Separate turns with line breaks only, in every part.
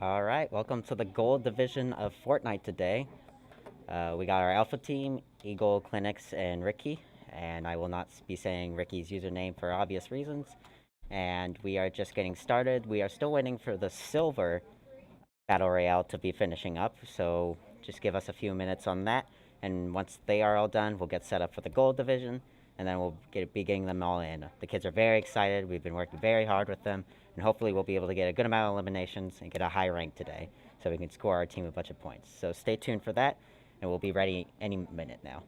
Alright, welcome to the Gold Division of Fortnite today. We got our Alpha team, Eagle, Clinics, and Ricky. And I will not be saying Ricky's username for obvious reasons. And we are just getting started. We are still waiting for the Silver Battle Royale to be finishing up, so just give us a few minutes on that. And once they are all done, we'll get set up for the Gold Division, and then we'll be getting them all in. The kids are very excited. We've been working very hard with them, and hopefully we'll be able to get a good amount of eliminations and get a high rank today, so we can score our team a bunch of points. So stay tuned for that, and we'll be ready any minute now.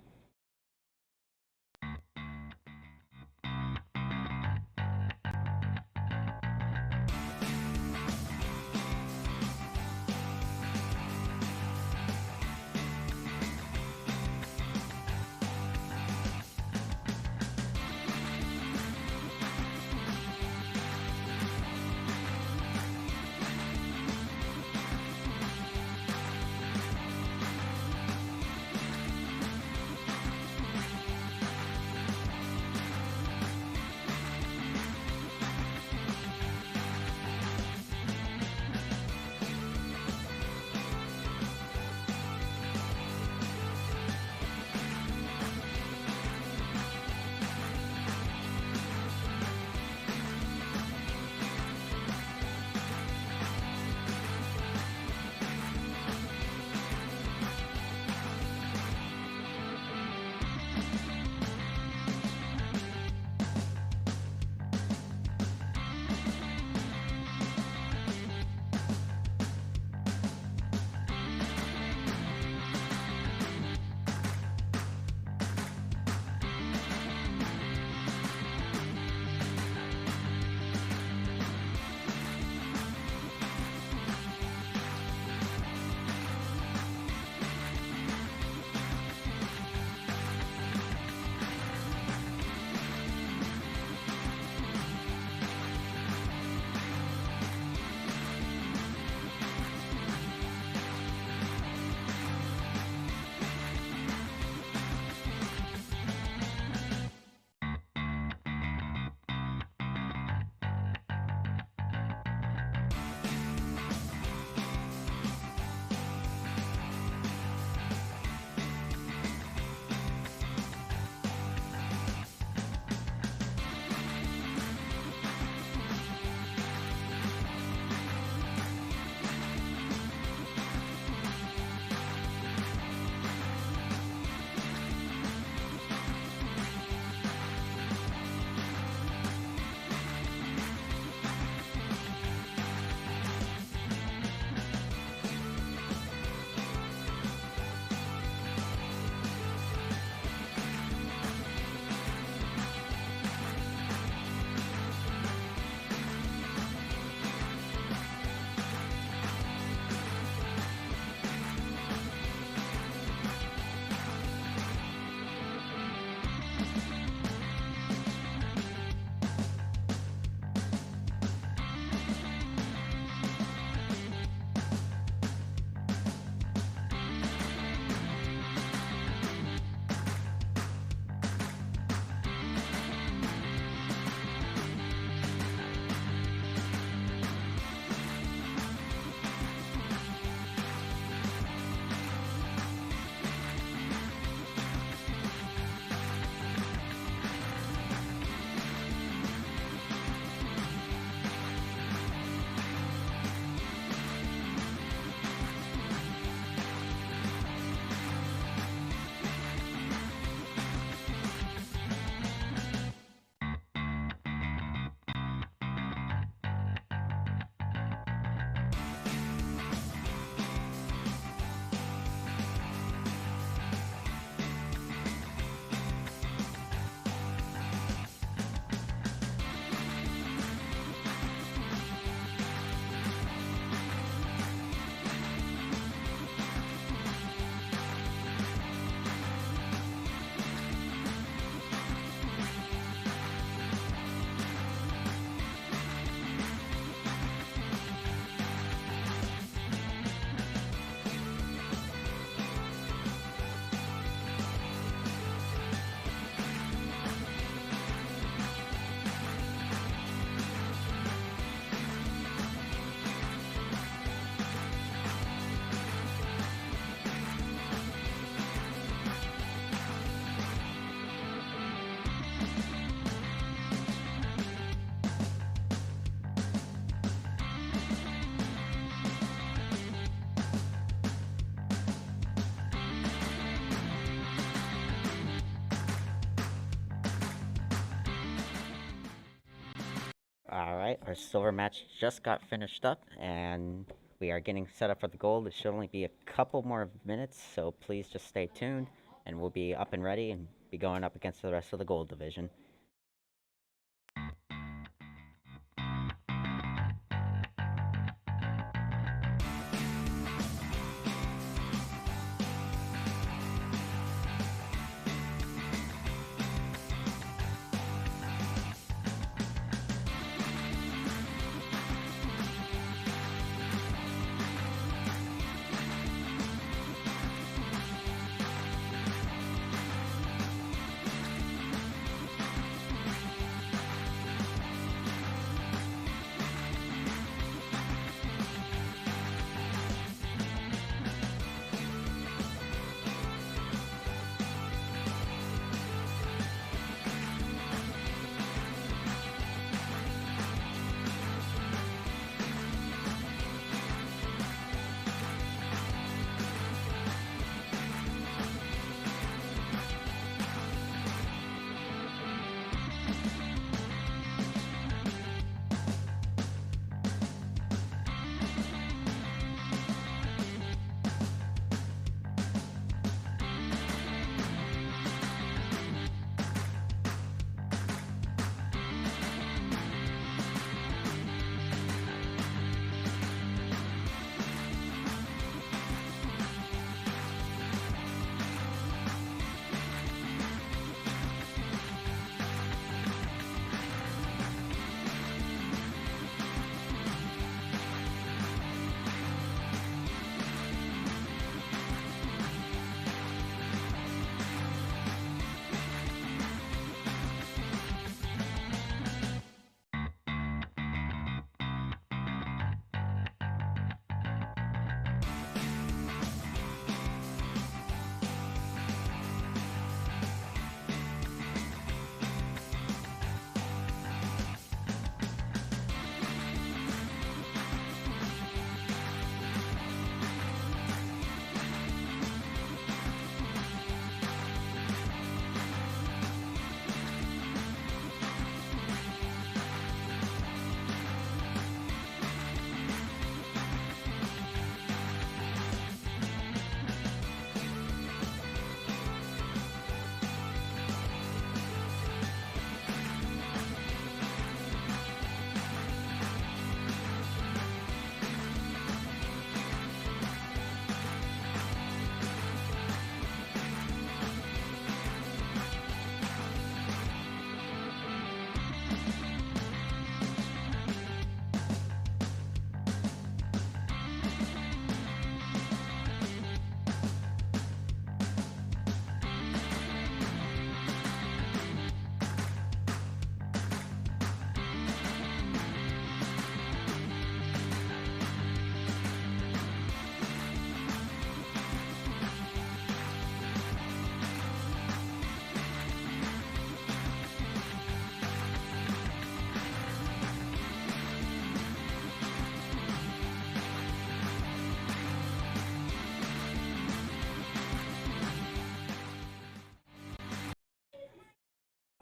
Our silver match just got finished up, and we are getting set up for the gold. It should only be a couple more minutes, so please just stay tuned, and we'll be up and ready and be going up against the rest of the gold division.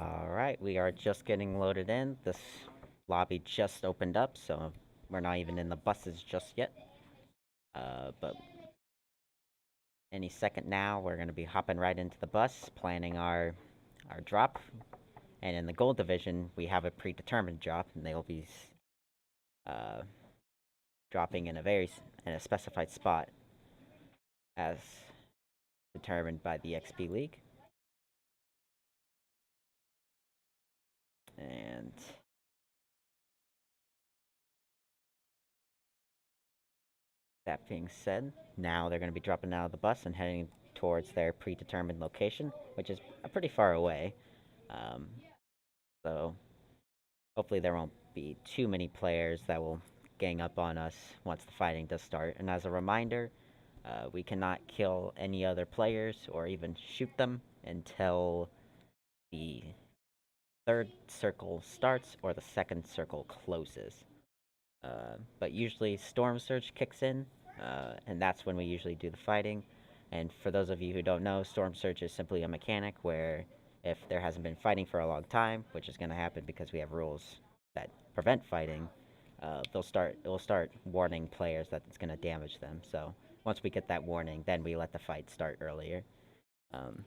Alright, we are just getting loaded in. This lobby just opened up, so we're not even in the buses just yet. But any second now, we're going to be hopping right into the bus, planning our drop. And in the gold division, we have a predetermined drop, and they will be uh, dropping in a specified spot as determined by the XP League. And that being said, now they're going to be dropping out of the bus and heading towards their predetermined location, which is pretty far away. So hopefully there won't be too many players that will gang up on us once the fighting does start. And as a reminder, we cannot kill any other players or even shoot them until the third circle starts or the second circle closes. But usually Storm Surge kicks in, and that's when we usually do the fighting. And for those of you who don't know, Storm Surge is simply a mechanic where if there hasn't been fighting for a long time, which is going to happen because we have rules that prevent fighting, It'll start warning players that it's gonna damage them. So once we get that warning, then we let the fight start earlier. Um,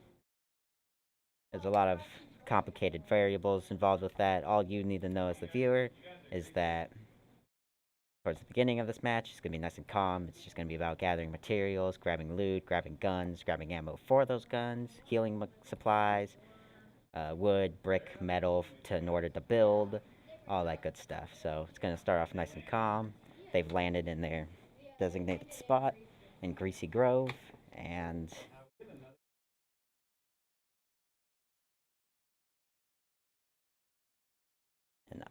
there's a lot of complicated variables involved with that. All you need to know as the viewer is that towards the beginning of this match, it's gonna be nice and calm. It's just gonna be about gathering materials, grabbing loot, grabbing guns, grabbing ammo for those guns, healing supplies, wood, brick, metal in order to build, all that good stuff. So it's gonna start off nice and calm. They've landed in their designated spot in Greasy Grove, and and,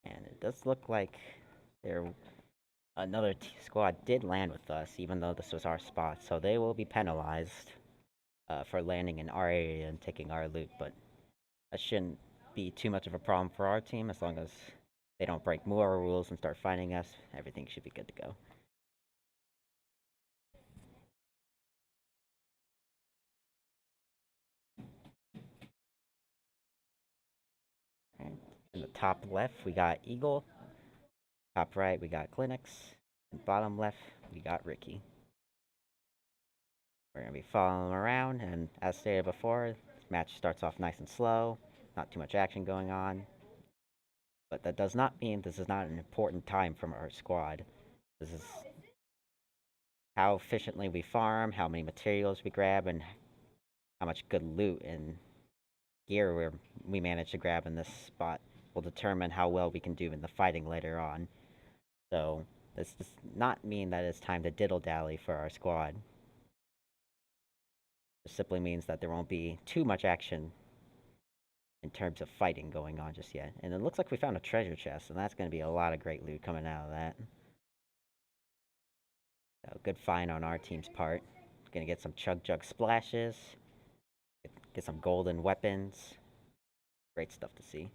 and it does look like their another squad did land with us, even though this was our spot. So they will be penalized for landing in our area and taking our loot, but that shouldn't be too much of a problem for our team as long as they don't break more rules and start fighting us. Everything should be good to go. Right. In the top left, we got Eagle. Top right, we got Clinics. And bottom left, we got Ricky. We're going to be following them around, and as stated before, this match starts off nice and slow. Not too much action going on. But that does not mean this is not an important time from our squad. This is how efficiently we farm, how many materials we grab, and how much good loot and gear we manage to grab in this spot will determine how well we can do in the fighting later on. So this does not mean that it's time to diddle-dally for our squad. It simply means that there won't be too much action in terms of fighting going on just yet. And it looks like we found a treasure chest, and that's going to be a lot of great loot coming out of that. So good find on our team's part. Gonna get some chug jug splashes, get some golden weapons. Great stuff to see.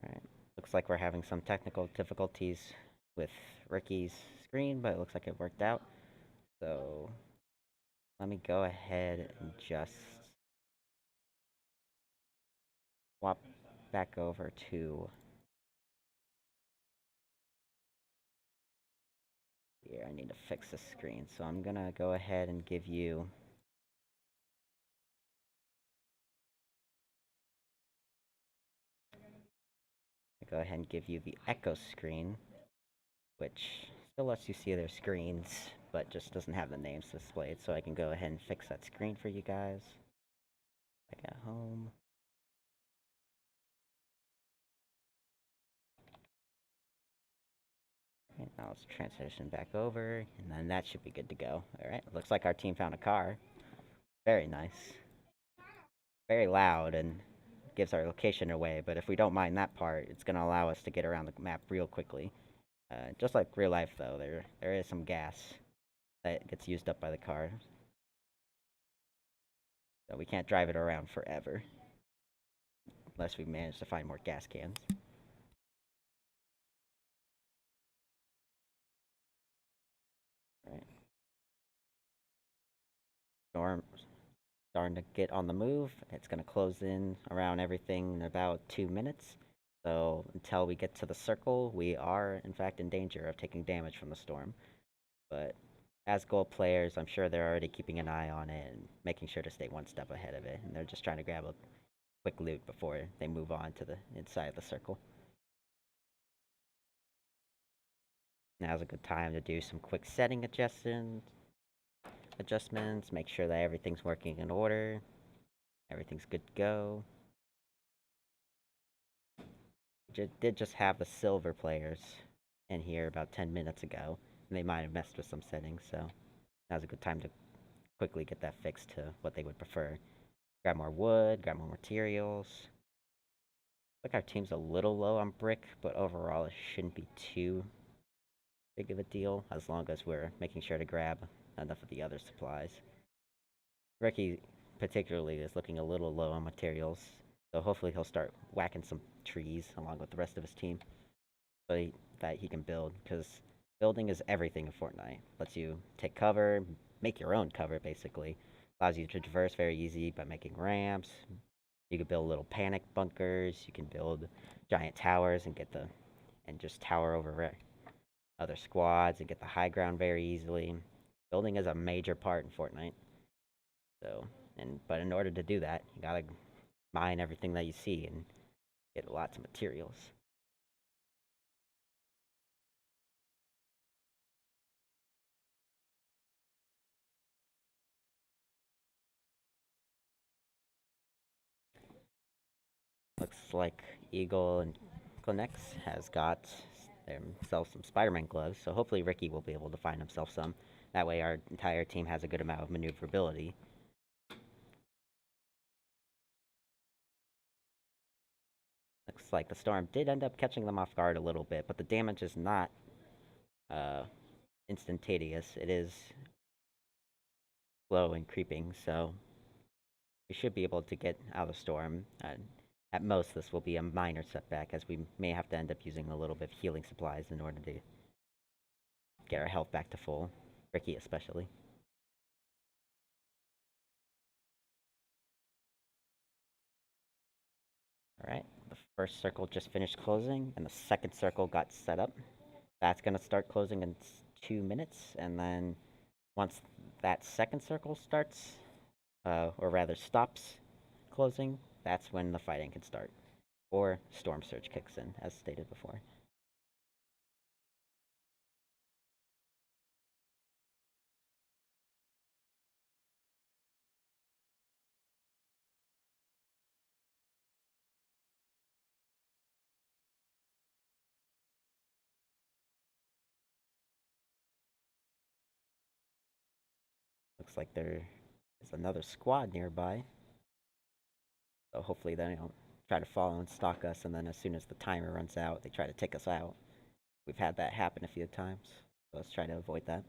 Alright. Looks like we're having some technical difficulties with Ricky's screen, but it looks like it worked out. So let me go ahead and just swap back over to here. I need to fix the screen. So I'm gonna go ahead and give you the echo screen, which still lets you see their screens, but just doesn't have the names displayed. So I can go ahead and fix that screen for you guys. Back at home. Okay, now let's transition back over, and then that should be good to go. Alright, looks like our team found a car. Very nice. Very loud and gives our location away, but if we don't mind that part, it's going to allow us to get around the map real quickly. Just like real life, though, there is some gas that gets used up by the car. So we can't drive it around forever. Unless we manage to find more gas cans. Right. Storm starting to get on the move. It's going to close in around everything in about 2 minutes. So until we get to the circle, we are in fact in danger of taking damage from the storm. But as gold players, I'm sure they're already keeping an eye on it and making sure to stay one step ahead of it. And they're just trying to grab a quick loot before they move on to the inside of the circle. Now's a good time to do some quick setting adjustments, make sure that everything's working in order, everything's good to go. Did just have the silver players in here about 10 minutes ago, and they might have messed with some settings, so now's a good time to quickly get that fixed to what they would prefer. Grab more wood, grab more materials. Like our team's a little low on brick, but overall it shouldn't be too big of a deal as long as we're making sure to grab enough of the other supplies. Ricky particularly is looking a little low on materials. So hopefully he'll start whacking some trees along with the rest of his team, so that he can build. Because building is everything in Fortnite. Lets you take cover, make your own cover basically. Allows you to traverse very easy by making ramps. You can build little panic bunkers. You can build giant towers and just tower over other squads and get the high ground very easily. Building is a major part in Fortnite. So, but in order to do that, you gotta mine everything that you see and get lots of materials. Looks like Eagle and Clinex has got themselves some Spider-Man gloves, so hopefully Ricky will be able to find himself some. That way our entire team has a good amount of maneuverability. Looks like the storm did end up catching them off guard a little bit, but the damage is not uh, instantaneous. It is slow and creeping, so we should be able to get out of the storm. At most, this will be a minor setback, as we may have to end up using a little bit of healing supplies in order to get our health back to full. Ricky especially. Alright, the first circle just finished closing, and the second circle got set up. That's going to start closing in 2 minutes, and then once that second circle starts, or rather stops closing, that's when the fighting can start. Or Storm Surge kicks in, as stated before. Looks like there is another squad nearby. So hopefully they don't try to follow and stalk us, and then as soon as the timer runs out, they try to take us out. We've had that happen a few times, so let's try to avoid that.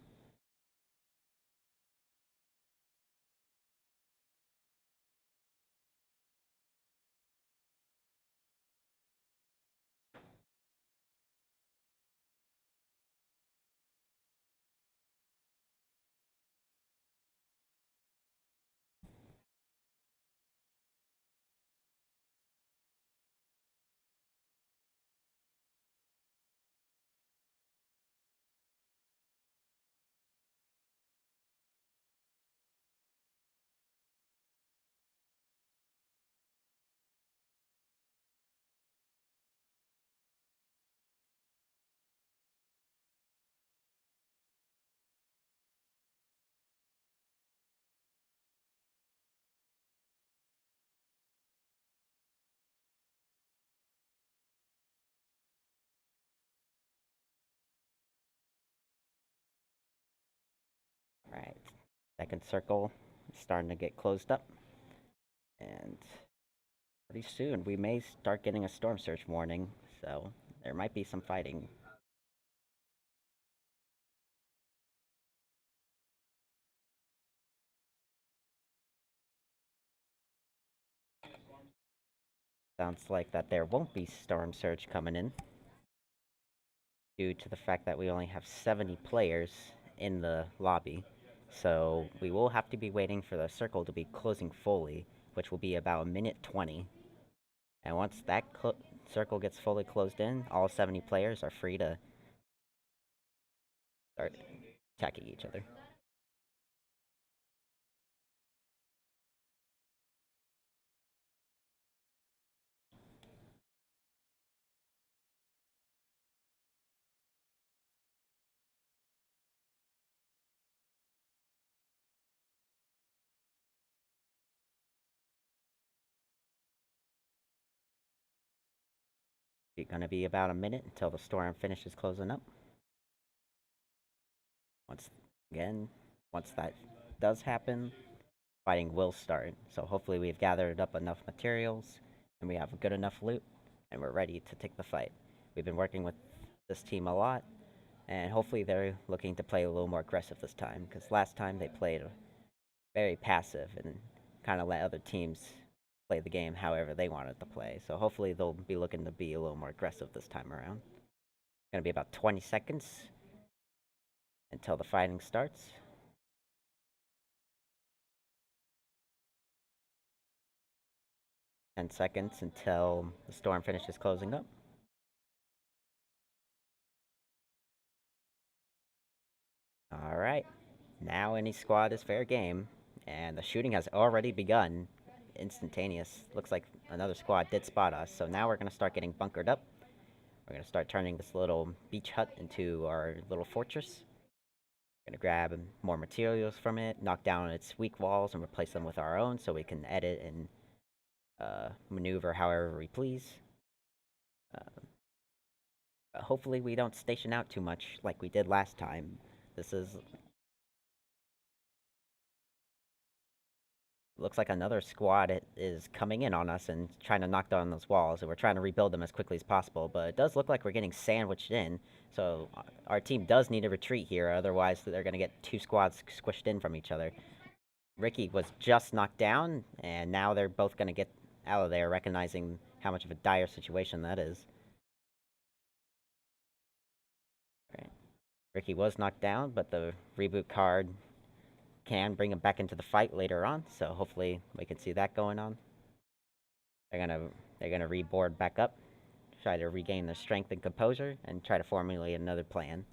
Alright, second circle is starting to get closed up, and pretty soon we may start getting a storm surge warning, so there might be some fighting. Sounds like that there won't be storm surge coming in, due to the fact that we only have 70 players in the lobby. So we will have to be waiting for the circle to be closing fully, which will be about a minute 20. And once that circle gets fully closed in, all 70 players are free to start attacking each other. It's gonna be about a minute until the storm finishes closing up. Once again, once that does happen, fighting will start. So hopefully we've gathered up enough materials and we have good enough loot and we're ready to take the fight. We've been working with this team a lot, and hopefully they're looking to play a little more aggressive this time, because last time they played very passive and kind of let other teams play the game however they want it to play. So hopefully they'll be looking to be a little more aggressive this time around. Gonna be about 20 seconds until the fighting starts. $10 until the storm finishes closing up. Alright, now any squad is fair game, and the shooting has already begun. Instantaneous. Looks like another squad did spot us, so now we're gonna start getting bunkered up. We're gonna start turning this little beach hut into our little fortress. We're gonna grab more materials from it, knock down its weak walls, and replace them with our own so we can edit and maneuver however we please. Hopefully we don't station out too much like we did last time. This is... Looks like another squad is coming in on us and trying to knock down those walls, and we're trying to rebuild them as quickly as possible, but it does look like we're getting sandwiched in, so our team does need to retreat here, otherwise they're going to get two squads squished in from each other. Ricky was just knocked down, and now they're both going to get out of there, recognizing how much of a dire situation that is. Right. Ricky was knocked down, but the reboot card can bring him back into the fight later on, so hopefully we can see that going on. They're gonna reboard back up, try to regain their strength and composure, and try to formulate another plan.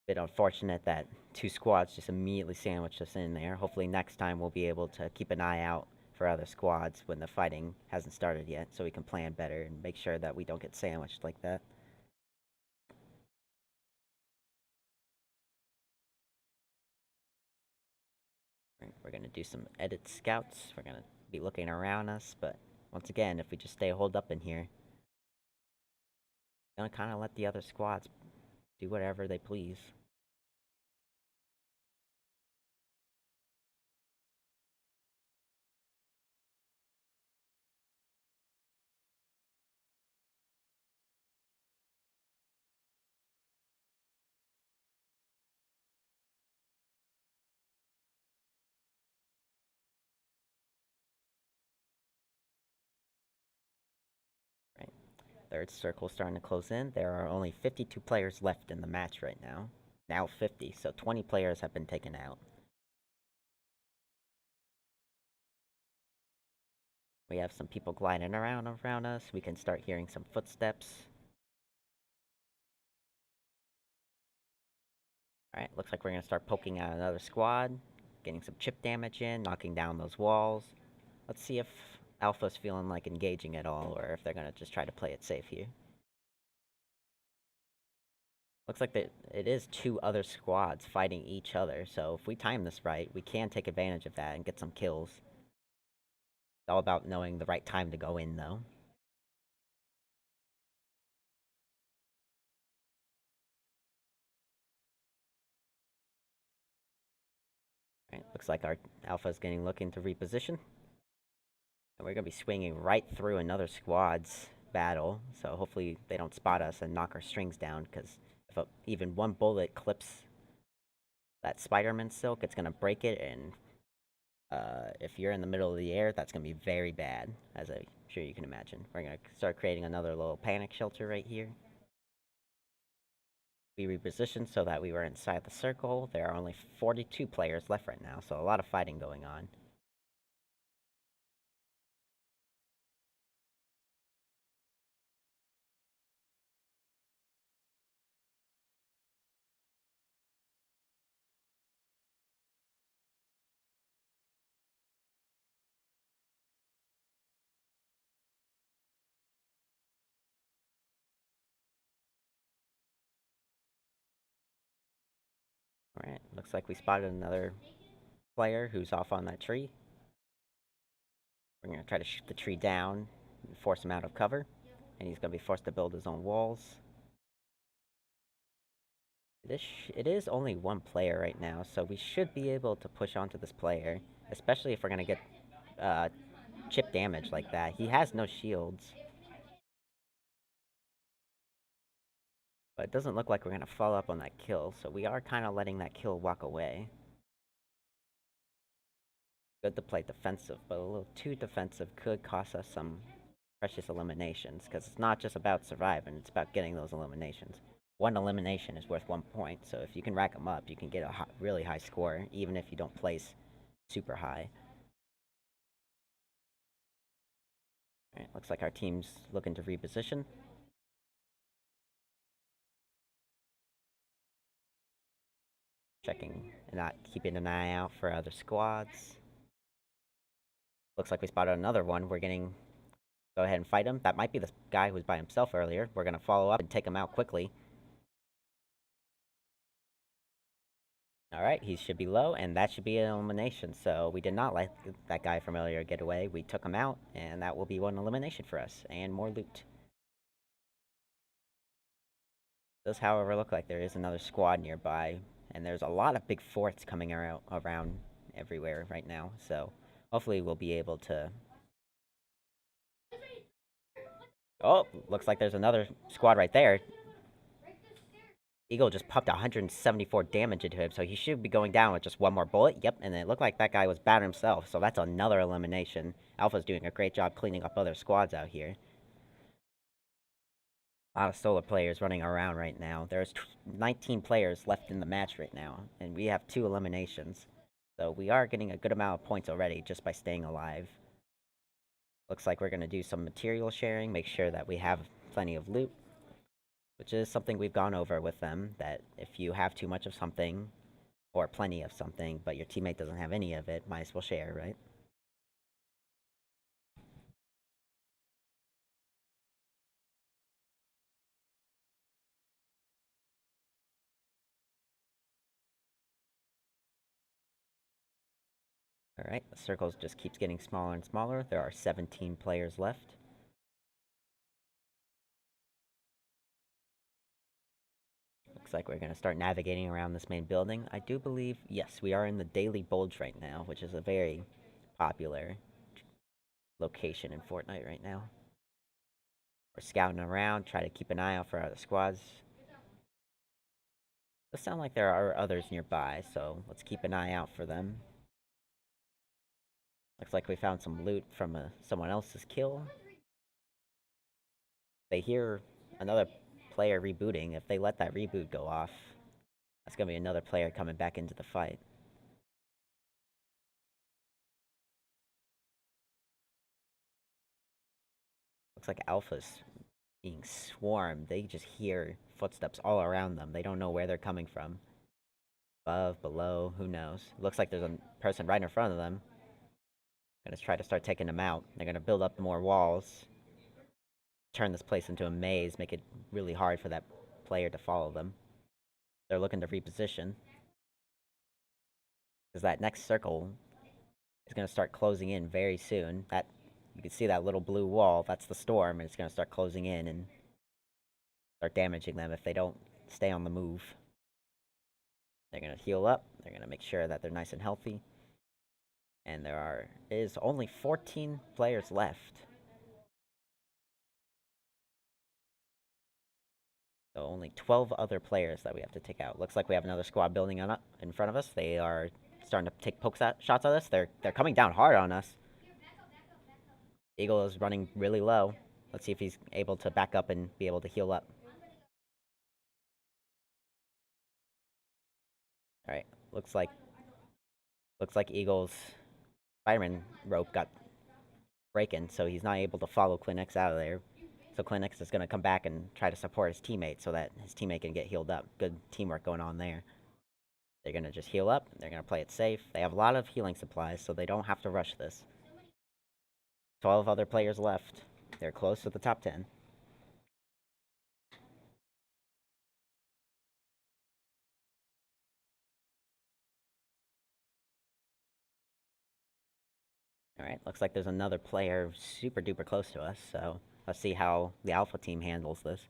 Bit unfortunate that two squads just immediately sandwiched us in there. Hopefully next time we'll be able to keep an eye out for other squads when the fighting hasn't started yet, so we can plan better and make sure that we don't get sandwiched like that. We're gonna do some edit scouts. We're gonna be looking around us, but once again, if we just stay holed up in here, gonna kind of let the other squads do whatever they please. Right. Third circle starting to close in. There are only 52 players left in the match right now. Now 50, so 20 players have been taken out. We have some people gliding around us. We can start hearing some footsteps. Alright, looks like we're gonna start poking out another squad. Getting some chip damage in, knocking down those walls. Let's see if Alpha's feeling like engaging at all, or if they're gonna just try to play it safe here. Looks like it is two other squads fighting each other, so if we time this right, we can take advantage of that and get some kills. It's all about knowing the right time to go in, though. Alright, looks like our Alpha is getting looking to reposition. And we're gonna be swinging right through another squad's battle, so hopefully they don't spot us and knock our strings down, because if even one bullet clips that Spider-Man silk, it's gonna break it, and if you're in the middle of the air, that's gonna be very bad, as I'm sure you can imagine. We're gonna start creating another little panic shelter right here. We repositioned so that we were inside the circle. There are only 42 players left right now, so a lot of fighting going on. Alright, looks like we spotted another player who's off on that tree. We're gonna try to shoot the tree down and force him out of cover, and he's gonna be forced to build his own walls. It is only one player right now, so we should be able to push onto this player, especially if we're gonna get uh, chip damage like that. He has no shields. But it doesn't look like we're gonna follow up on that kill, so we are kind of letting that kill walk away. Good to play defensive, but a little too defensive could cost us some precious eliminations, because it's not just about surviving, it's about getting those eliminations. One elimination is worth 1 point, so if you can rack them up, you can get a really high score, even if you don't place super high. Alright, looks like our team's looking to reposition. Checking and not keeping an eye out for other squads. Looks like we spotted another one. We're getting... Go ahead and fight him. That might be the guy who was by himself earlier. We're gonna follow up and take him out quickly. Alright, he should be low, and that should be an elimination. So we did not let that guy from earlier get away. We took him out, and that will be one elimination for us, and more loot. Does, however, look like there is another squad nearby, and there's a lot of big forts coming around everywhere right now, so hopefully we'll be able to... Oh, looks like there's another squad right there. Eagle just popped 174 damage into him, so he should be going down with just one more bullet. Yep, and it looked like that guy was bad himself, so that's another elimination. Alpha's doing a great job cleaning up other squads out here. A lot of solar players running around right now. There's 19 players left in the match right now, and we have 2 eliminations. So we are getting a good amount of points already just by staying alive. Looks like we're going to do some material sharing, make sure that we have plenty of loot. Which is something we've gone over with them, that if you have too much of something, or plenty of something, but your teammate doesn't have any of it, might as well share, right? Alright, the circle just keeps getting smaller and smaller. There are 17 players left. Looks like we're going to start navigating around this main building. I do believe, yes, we are in the Daily Bulge right now, which is a very popular location in Fortnite right now. We're scouting around, try to keep an eye out for other squads. Does sound like there are others nearby, so let's keep an eye out for them. Looks like we found some loot from someone else's kill. They hear another player rebooting. If they let that reboot go off, that's gonna be another player coming back into the fight. Looks like Alpha's being swarmed. They just hear footsteps all around them. They don't know where they're coming from. Above, below, who knows? Looks like there's a person right in front of them. Gonna try to start taking them out. They're gonna build up more walls. Turn this place into a maze, make it really hard for that player to follow them. They're looking to reposition. Because that next circle is going to start closing in very soon. That you can see that little blue wall, that's the storm, and it's going to start closing in and start damaging them if they don't stay on the move. They're going to heal up. They're going to make sure that they're nice and healthy. And there is only 14 players left. So only 12 other players that we have to take out. Looks like we have another squad building up in front of us. They are starting to take shots at us. They're coming down hard on us. Eagle is running really low. Let's see if he's able to back up and be able to heal up. Alright, looks like Eagle's Spider-Man rope got breaking, so he's not able to follow Clinics out of there. So Clinics is going to come back and try to support his teammate so that his teammate can get healed up. Good teamwork going on there. They're going to just heal up. They're going to play it safe. They have a lot of healing supplies, so they don't have to rush this. 12 other players left. They're close to the top 10. Alright, looks like there's another player super duper close to us, so let's see how the Alpha team handles this.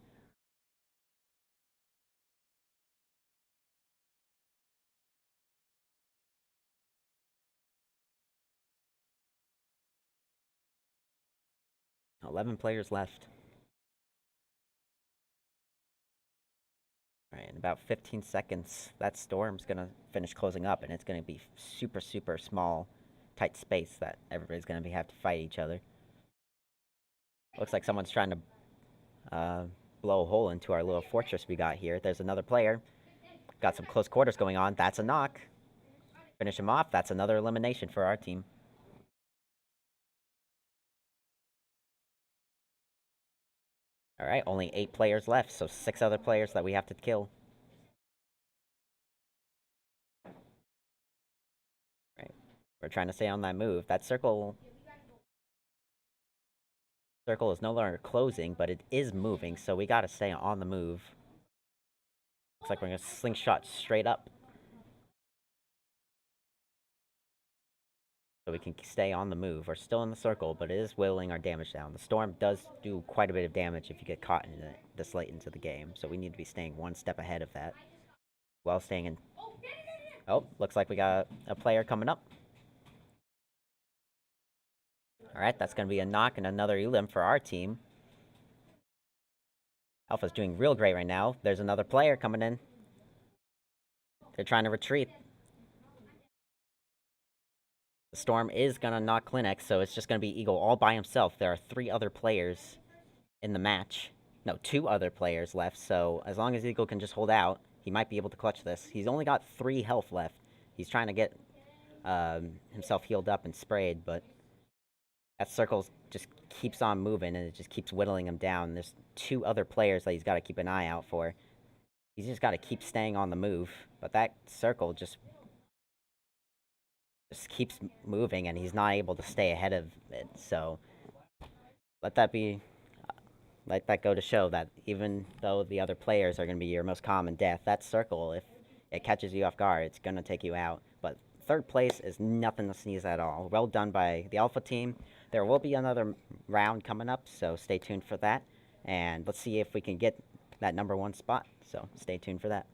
$11 players left. Alright, in about 15 seconds, that storm's gonna finish closing up, and it's gonna be super, super small tight space that everybody's gonna have to fight each other. Looks like someone's trying to blow a hole into our little fortress we got here. There's another player. Got some close quarters going on. That's a knock. Finish him off. That's another elimination for our team. Alright, only 8 players left, so 6 other players that we have to kill. Right. We're trying to stay on that move. That circle is no longer closing, but it is moving, so we gotta stay on the move. Looks like we're gonna slingshot straight up. So we can stay on the move. We're still in the circle, but it is whittling our damage down. The storm does do quite a bit of damage if you get caught in it this late into the game, so we need to be staying one step ahead of that. While staying in... Oh, looks like we got a player coming up. Alright, that's gonna be a knock and another elim for our team. Alpha's doing real great right now. There's another player coming in. They're trying to retreat. The storm is gonna knock Clinic, so it's just gonna be Eagle all by himself. There are 3 other players in the match. No, 2 other players left, so as long as Eagle can just hold out, he might be able to clutch this. He's only got 3 health left. He's trying to get himself healed up and sprayed, but that circle just keeps on moving, and it just keeps whittling him down. There's 2 other players that he's got to keep an eye out for. He's just got to keep staying on the move, but that circle just keeps moving, and he's not able to stay ahead of it, so let that go to show that even though the other players are going to be your most common death, that circle, if it catches you off guard, it's going to take you out. But 3rd place is nothing to sneeze at all. Well done by the Alpha team. There will be another round coming up, so stay tuned for that, and let's see if we can get that number 1 spot, so stay tuned for that.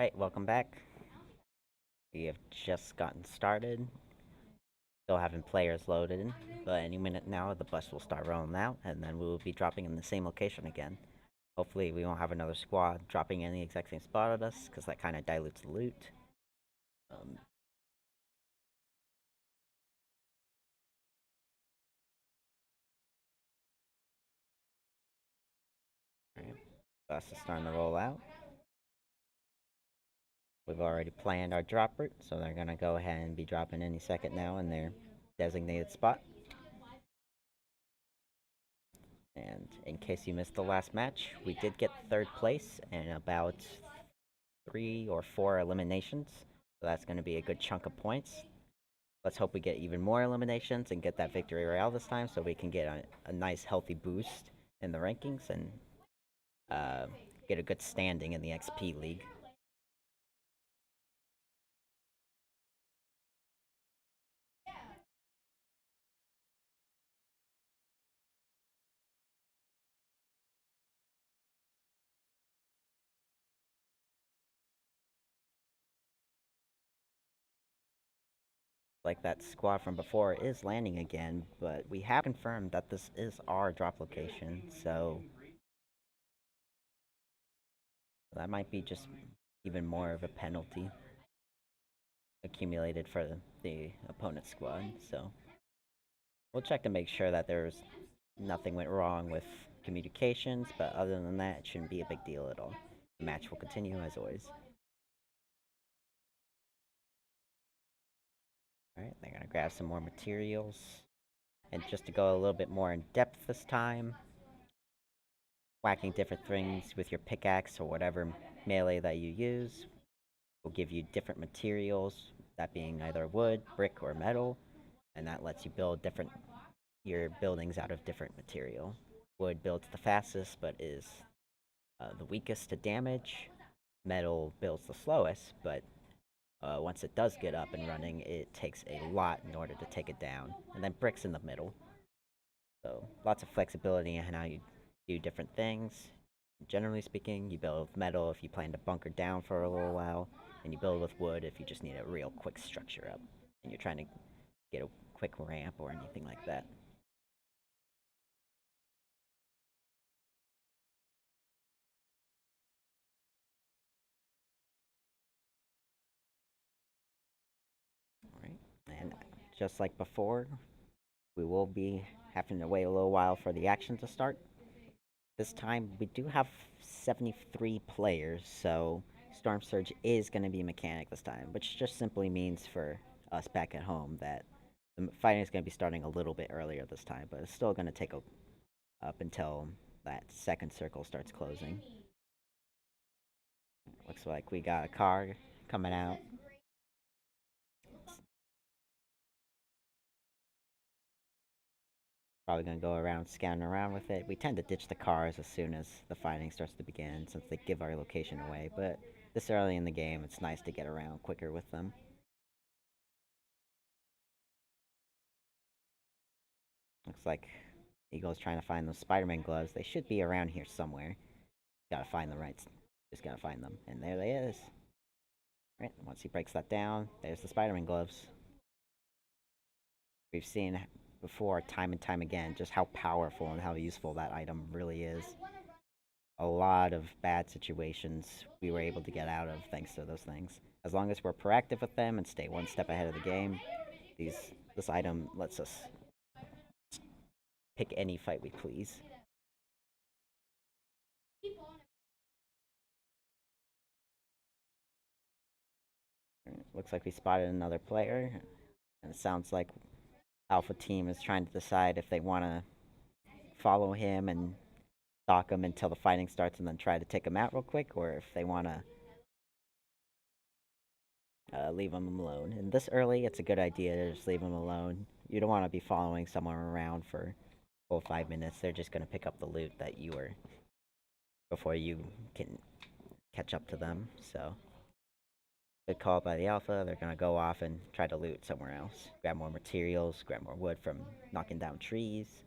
Alright, welcome back. We have just gotten started. Still having players loaded, but any minute now the bus will start rolling out, and then we will be dropping in the same location again. Hopefully we won't have another squad dropping in the exact same spot at us, because that kind of dilutes the loot. Um, Alright, bus is starting to roll out. We've already planned our drop route, so they're going to go ahead and be dropping any second now in their designated spot. And in case you missed the last match, we did get third place in about 3 or 4 eliminations. So that's going to be a good chunk of points. Let's hope we get even more eliminations and get that victory royale this time so we can get a nice healthy boost in the rankings and get a good standing in the XP League. Like that squad from before is landing again, but we have confirmed that this is our drop location, so that might be just even more of a penalty accumulated for the opponent's squad. So we'll check to make sure that there's nothing went wrong with communications, but other than that, it shouldn't be a big deal at all. The match will continue as always. Alright, they're gonna grab some more materials. And just to go a little bit more in depth this time, whacking different things with your pickaxe or whatever melee that you use will give you different materials, that being either wood, brick, or metal, and that lets you build your buildings out of different material. Wood builds the fastest, but is the weakest to damage. Metal builds the slowest, but once it does get up and running, it takes a lot in order to take it down. And then bricks in the middle. So lots of flexibility in how you do different things. Generally speaking, you build with metal if you plan to bunker down for a little while, and you build with wood if you just need a real quick structure up, and you're trying to get a quick ramp or anything like that. Alright, and just like before, we will be having to wait a little while for the action to start. This time, we do have 73 players, so Storm Surge is going to be mechanic this time, which just simply means for us back at home that the fighting is going to be starting a little bit earlier this time, but it's still going to take up until that second circle starts closing. Looks like we got a car coming out. Probably gonna go around scanning around with it. We tend to ditch the cars as soon as the fighting starts to begin, since they give our location away, but this early in the game, it's nice to get around quicker with them. Looks like Eagle's trying to find those Spider-Man gloves. They should be around here somewhere. Gotta find the rights. Just gotta find them. And there they is. Right, once he breaks that down, there's the Spider-Man gloves. We've seen before, time and time again, just how powerful and how useful that item really is. A lot of bad situations we were able to get out of thanks to those things. As long as we're proactive with them and stay one step ahead of the game, this item lets us pick any fight we please. Looks like we spotted another player, and it sounds like Alpha Team is trying to decide if they want to follow him and stalk him until the fighting starts and then try to take him out real quick, or if they want to leave him alone. And this early, it's a good idea to just leave him alone. You don't want to be following someone around for full 5 minutes. They're just going to pick up the loot that you were before you can catch up to them. So, good call by the Alpha. They're going to go off and try to loot somewhere else. Grab more materials, grab more wood from knocking down trees.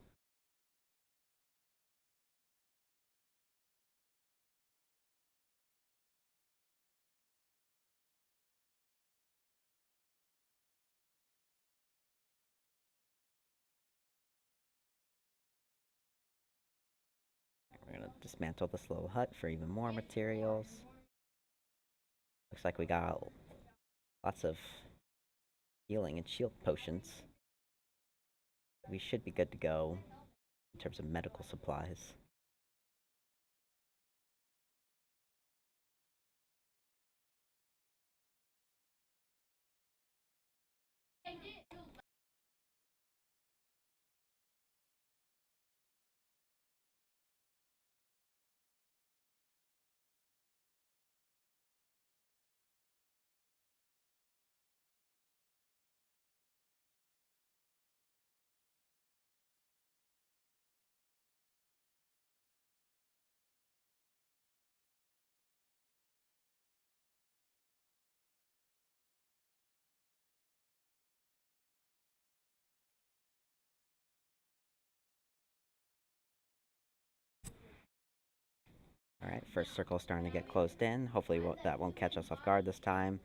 dismantle this little hut for even more materials. Looks like we got lots of healing and shield potions. We should be good to go in terms of medical supplies. Alright, first circle starting to get closed in. Hopefully that won't catch us off guard this time.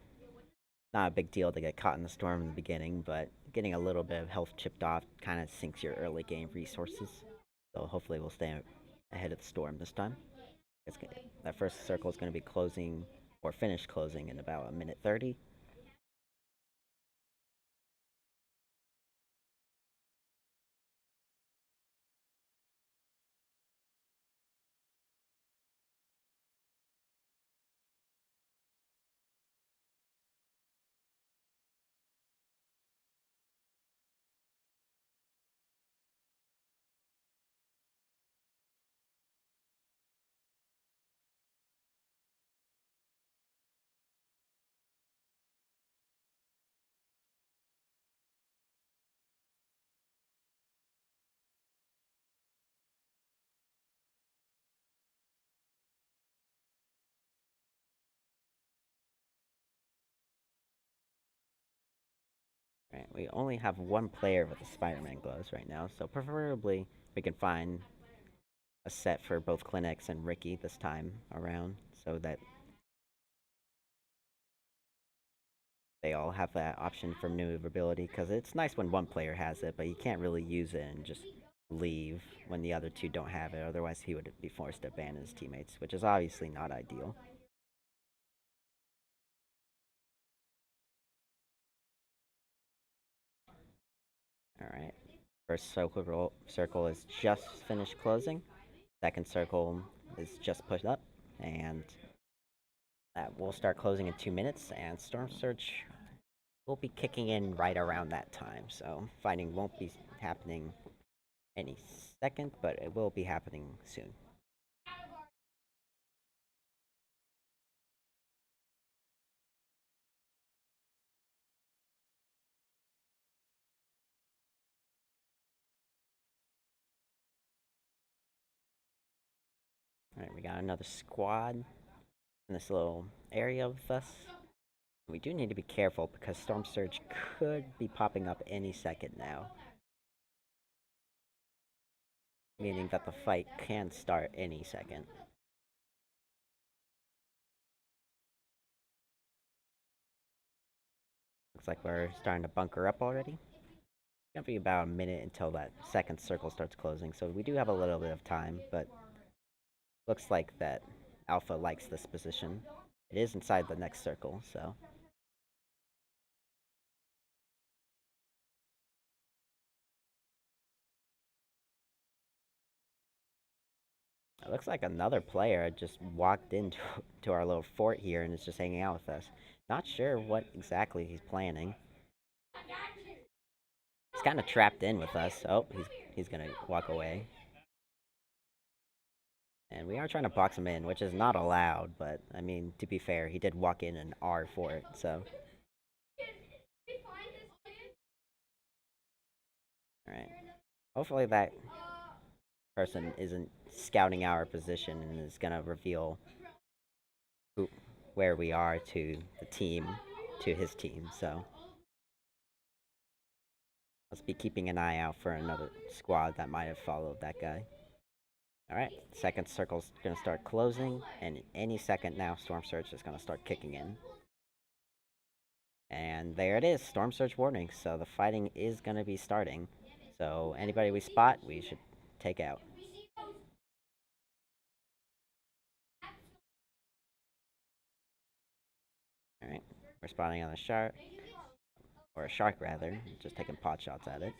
Not a big deal to get caught in the storm in the beginning, but getting a little bit of health chipped off kind of sinks your early game resources. So hopefully we'll stay ahead of the storm this time. That first circle is going to be closing, or finished closing, in about a minute 30. Right, we only have one player with the Spider-Man gloves right now, so preferably we can find a set for both Clinics and Ricky this time around, so that they all have that option for maneuverability, because it's nice when one player has it, but you can't really use it and just leave when the other two don't have it, otherwise he would be forced to abandon his teammates, which is obviously not ideal. Alright, first circle is just finished closing, second circle is just pushed up, and that will start closing in 2 minutes, and Storm Surge will be kicking in right around that time, so fighting won't be happening any second, but it will be happening soon. Alright, we got another squad in this little area with us. We do need to be careful because Storm Surge could be popping up any second now, meaning that the fight can start any second. Looks like we're starting to bunker up already. It's gonna be about a minute until that second circle starts closing, so we do have a little bit of time, but looks like that Alpha likes this position. It is inside the next circle, so it looks like another player just walked into to our little fort here and is just hanging out with us. Not sure what exactly he's planning. He's kind of trapped in with us. Oh, he's gonna walk away. And we are trying to box him in, which is not allowed, but I mean, to be fair, he did walk in an R fort, so. Alright. Hopefully that person isn't scouting our position and is gonna reveal who, where we are to the team, to his team, so. Let's be keeping an eye out for another squad that might have followed that guy. Alright, second circle's gonna start closing, and any second now, Storm Surge is gonna start kicking in. And there it is, Storm Surge warning, so the fighting is gonna be starting. So anybody we spot, we should take out. We're spotting on a shark, or a shark rather, just taking pot shots at it.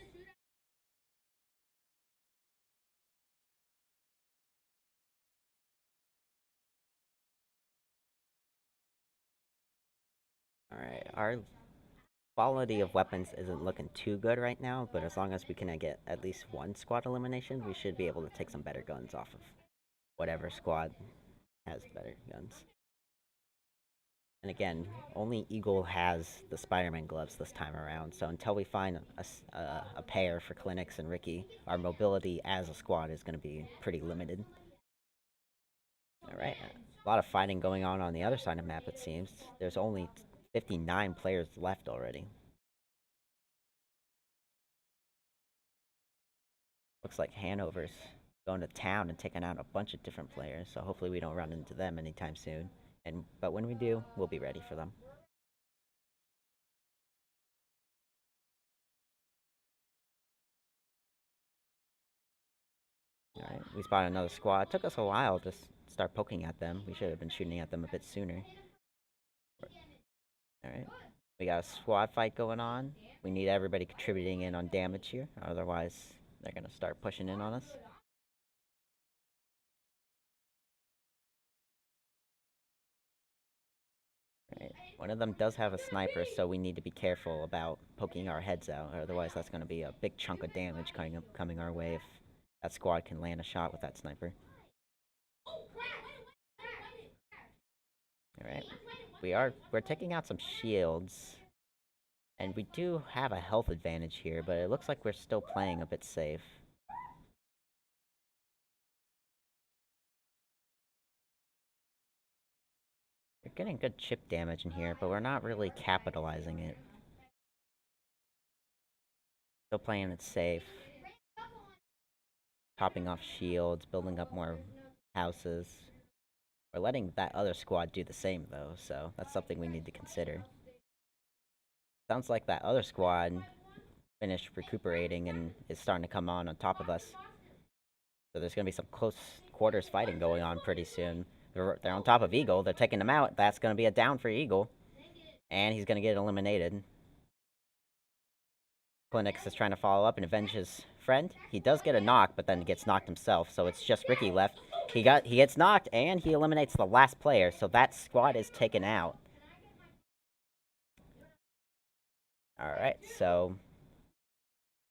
Alright, our quality of weapons isn't looking too good right now, but as long as we can get at least one squad elimination, we should be able to take some better guns off of whatever squad has better guns. And again, only Eagle has the Spider-Man gloves this time around, so until we find a pair for Clinics and Ricky, our mobility as a squad is going to be pretty limited. Alright, a lot of fighting going on the other side of the map, it seems. There's only 59 players left already. Looks like Hanover's going to town and taking out a bunch of different players, so hopefully we don't run into them anytime soon. But when we do, we'll be ready for them. Alright, we spotted another squad. It took us a while to start poking at them. We should have been shooting at them a bit sooner. Alright, we got a squad fight going on. We need everybody contributing in on damage here, otherwise they're gonna start pushing in on us. Right. One of them does have a sniper, so we need to be careful about poking our heads out, otherwise that's going to be a big chunk of damage coming our way if that squad can land a shot with that sniper. Alright. We're taking out some shields. And we do have a health advantage here, but it looks like we're still playing a bit safe. We're getting good chip damage in here, but we're not really capitalizing it. Still playing it safe. Popping off shields, building up more houses. We're letting that other squad do the same, though, so that's something we need to consider. Sounds like that other squad finished recuperating and is starting to come on top of us. So there's going to be some close quarters fighting going on pretty soon. They're on top of Eagle. They're taking him out. That's going to be a down for Eagle. And he's going to get eliminated. Clinics is trying to follow up and avenge his friend. He does get a knock, but then gets knocked himself. So it's just Ricky left. He gets knocked, and he eliminates the last player. So that squad is taken out. Alright, so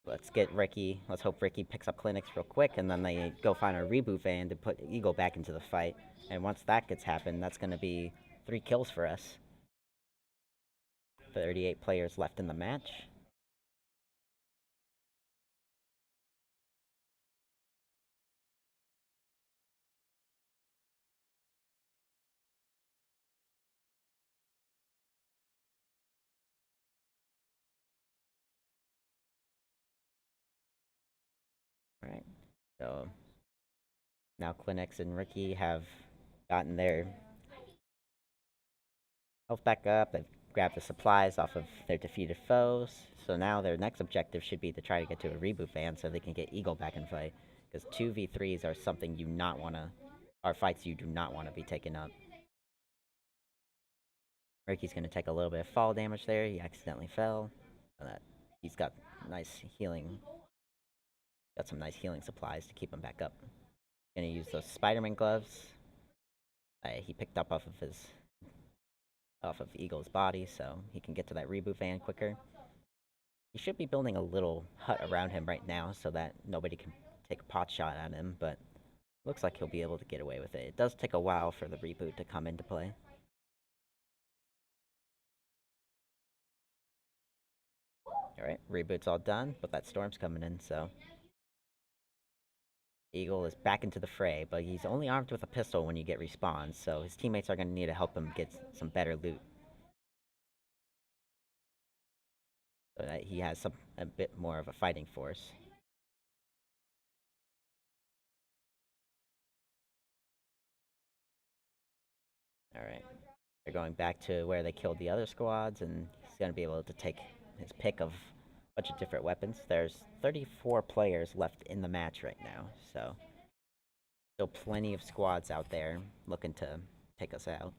let's get Ricky. Let's hope Ricky picks up Clinics real quick, and then they go find a reboot van to put Eagle back into the fight. And once that gets happened, that's going to be 3 kills for us. 38 players left in the match. Alright, so now Clinics and Ricky have gotten their health back up. They've grabbed the supplies off of their defeated foes. So now their next objective should be to try to get to a reboot van so they can get Eagle back in fight. Because 2v3s are something you not want to, are fights you do not want to be taking up. Ricky's going to take a little bit of fall damage there. He accidentally fell. He's got nice healing. Got some nice healing supplies to keep him back up. Gonna use those Spider-Man gloves. He picked up off of Eagle's body, so he can get to that reboot van quicker. He should be building a little hut around him right now so that nobody can take a pot shot at him, but looks like he'll be able to get away with it. It does take a while for the reboot to come into play. Alright, reboot's all done, but that storm's coming in, so Eagle is back into the fray, but he's only armed with a pistol when you get respawns, so his teammates are going to need to help him get some better loot. So that he has a bit more of a fighting force. Alright. They're going back to where they killed the other squads, and he's going to be able to take his pick of a bunch of different weapons. There's 34 players left in the match right now, so still plenty of squads out there looking to take us out.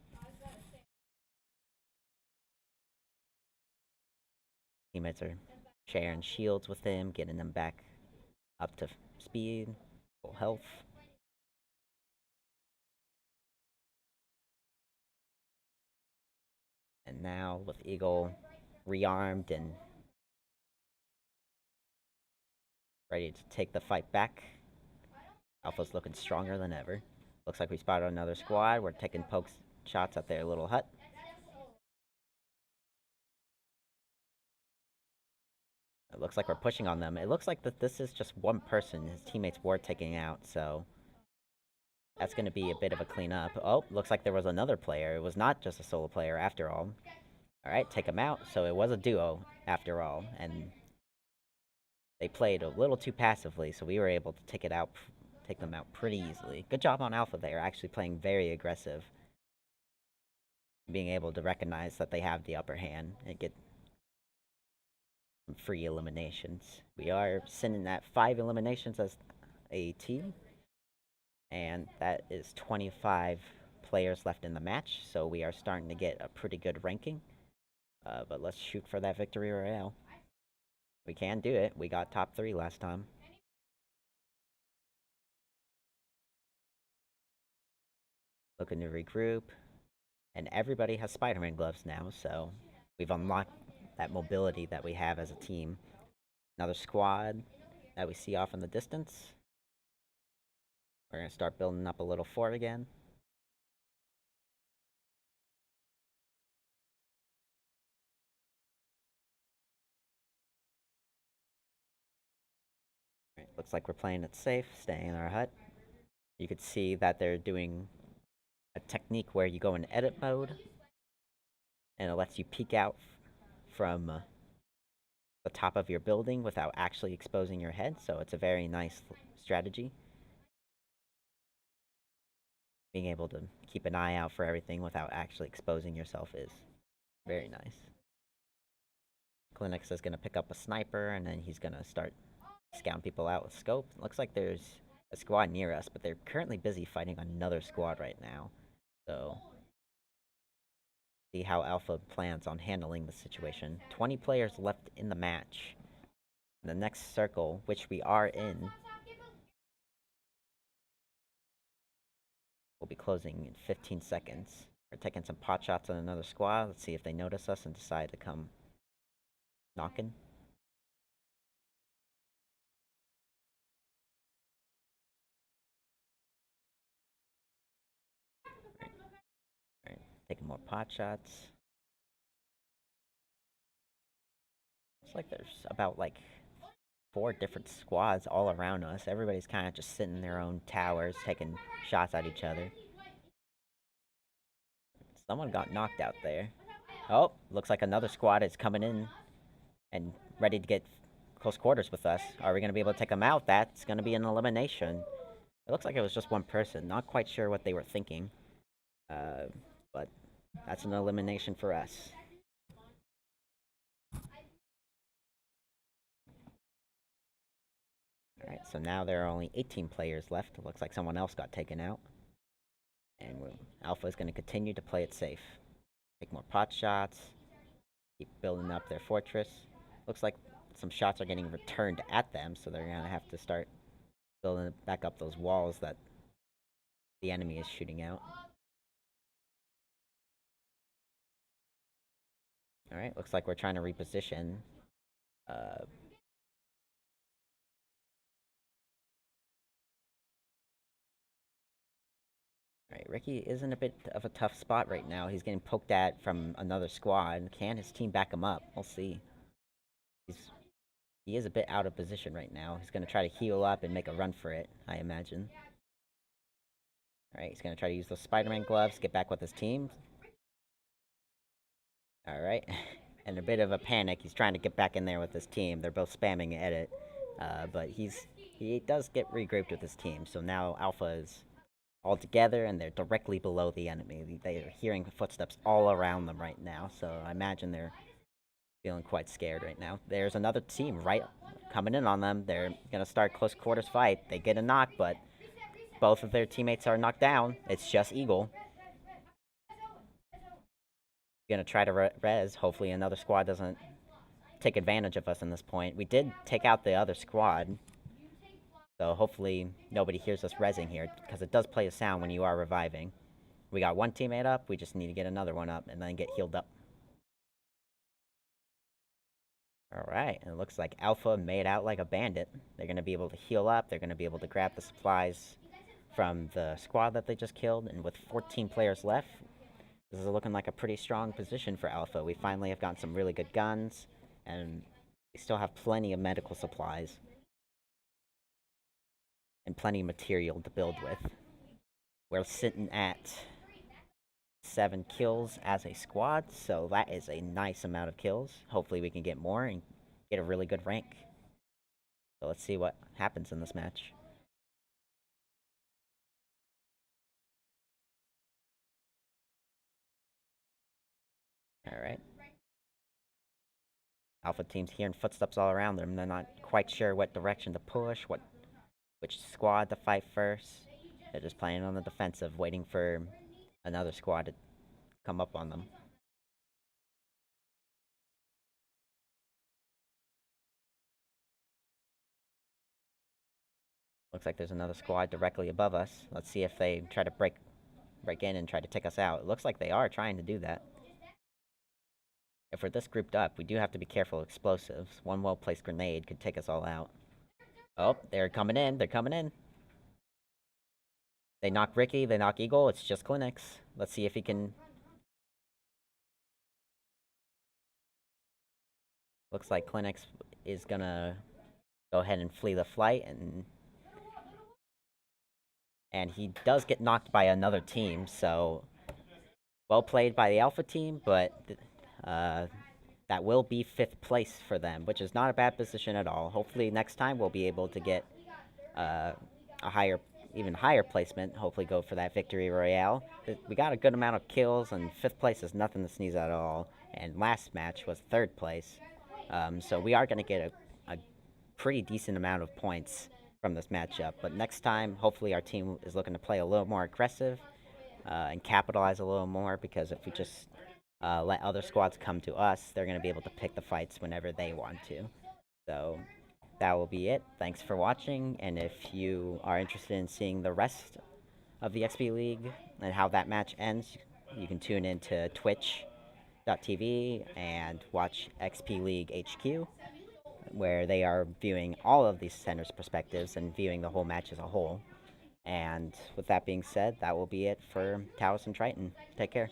Teammates are sharing shields with him, getting them back up to speed, full health. And now with Eagle rearmed and ready to take the fight back, Alpha's looking stronger than ever. Looks like we spotted another squad. We're taking pokes shots at their little hut. It looks like we're pushing on them. It looks like that this is just one person his teammates were taking out, so that's going to be a bit of a cleanup. Oh, looks like there was another player. It was not just a solo player after all. Alright, take him out. So it was a duo after all, and they played a little too passively, so we were able to take them out pretty easily. Good job on Alpha there, actually playing very aggressive. Being able to recognize that they have the upper hand and get some free eliminations. We are sending at 5 eliminations as a team, and that is 25 players left in the match, so we are starting to get a pretty good ranking. But let's shoot for that victory royale. We can do it. We got top 3 last time. Looking to regroup. And everybody has Spider-Man gloves now, so we've unlocked that mobility that we have as a team. Another squad that we see off in the distance. We're going to start building up a little fort again. Right, looks like we're playing it safe, staying in our hut. You could see that they're doing a technique where you go in edit mode, and it lets you peek out from the top of your building without actually exposing your head, so it's a very nice strategy. Being able to keep an eye out for everything without actually exposing yourself is very nice. Clinics is going to pick up a sniper, and then he's going to start scouting people out with scope. Looks like there's a squad near us, but they're currently busy fighting another squad right now. So, see how Alpha plans on handling the situation. 20 players left in the match. The next circle, which we are in, will be closing in 15 seconds. We're taking some pot shots on another squad. Let's see if they notice us and decide to come knocking. Alright, taking more pot shots. Looks like there's about like 4 different squads all around us. Everybody's kind of just sitting in their own towers, taking shots at each other. Someone got knocked out there. Oh, looks like another squad is coming in and ready to get close quarters with us. Are we going to be able to take them out? That's going to be an elimination. It looks like it was just one person. Not quite sure what they were thinking. But that's an elimination for us. Alright, so now there are only 18 players left. It looks like someone else got taken out. And Alpha is going to continue to play it safe. Take more pot shots. Keep building up their fortress. Looks like some shots are getting returned at them, so they're going to have to start building back up those walls that the enemy is shooting out. Alright, looks like we're trying to reposition. Alright, Ricky is in a bit of a tough spot right now. He's getting poked at from another squad. Can his team back him up? We'll see. He is a bit out of position right now. He's going to try to heal up and make a run for it, I imagine. Alright, he's going to try to use those Spider-Man gloves, get back with his team. Alright, in a bit of a panic, he's trying to get back in there with his team. They're both spamming edit, but he does get regrouped with his team, so now Alpha is all together, and they're directly below the enemy. They are hearing footsteps all around them right now, so I imagine they're feeling quite scared right now. There's another team right coming in on them. They're gonna start close quarters fight. They get a knock, but both of their teammates are knocked down. It's just Eagle. Gonna try to res. Hopefully another squad doesn't take advantage of us in this point. We did take out the other squad, so hopefully nobody hears us rezzing here, because it does play a sound when you are reviving. We got one teammate up, we just need to get another one up and then get healed up. Alright, and it looks like Alpha made out like a bandit. They're going to be able to heal up, they're going to be able to grab the supplies from the squad that they just killed, and with 14 players left, this is looking like a pretty strong position for Alpha. We finally have gotten some really good guns, and we still have plenty of medical supplies. And plenty of material to build with. We're sitting at 7 kills as a squad, so that is a nice amount of kills. Hopefully we can get more and get a really good rank. So let's see what happens in this match. Alright. Alpha team's hearing footsteps all around them. They're not quite sure what direction to push, which squad to fight first. They're just playing on the defensive, waiting for another squad to come up on them. Looks like there's another squad directly above us. Let's see if they try to break in and try to take us out. It looks like they are trying to do that. If we're this grouped up, we do have to be careful of explosives. One well-placed grenade could take us all out. Oh, they're coming in. They're coming in. They knock Ricky. They knock Eagle. It's just Clinics. Let's see if he can... Looks like Clinics is gonna go ahead and flee the flight, and he does get knocked by another team, so well played by the Alpha team, but that will be 5th place for them, which is not a bad position at all. Hopefully next time we'll be able to get a even higher placement, hopefully go for that victory royale. We got a good amount of kills, and 5th place is nothing to sneeze at all, and last match was 3rd place. So we are going to get a pretty decent amount of points from this matchup, but next time, hopefully our team is looking to play a little more aggressive and capitalize a little more, because if we just let other squads come to us, they're going to be able to pick the fights whenever they want to. So that will be it. Thanks for watching, and if you are interested in seeing the rest of the XP League and how that match ends, you can tune into twitch.tv and watch XP League HQ, where they are viewing all of these centers' perspectives and viewing the whole match as a whole. And with that being said, that will be it for Towson Triton. Take care.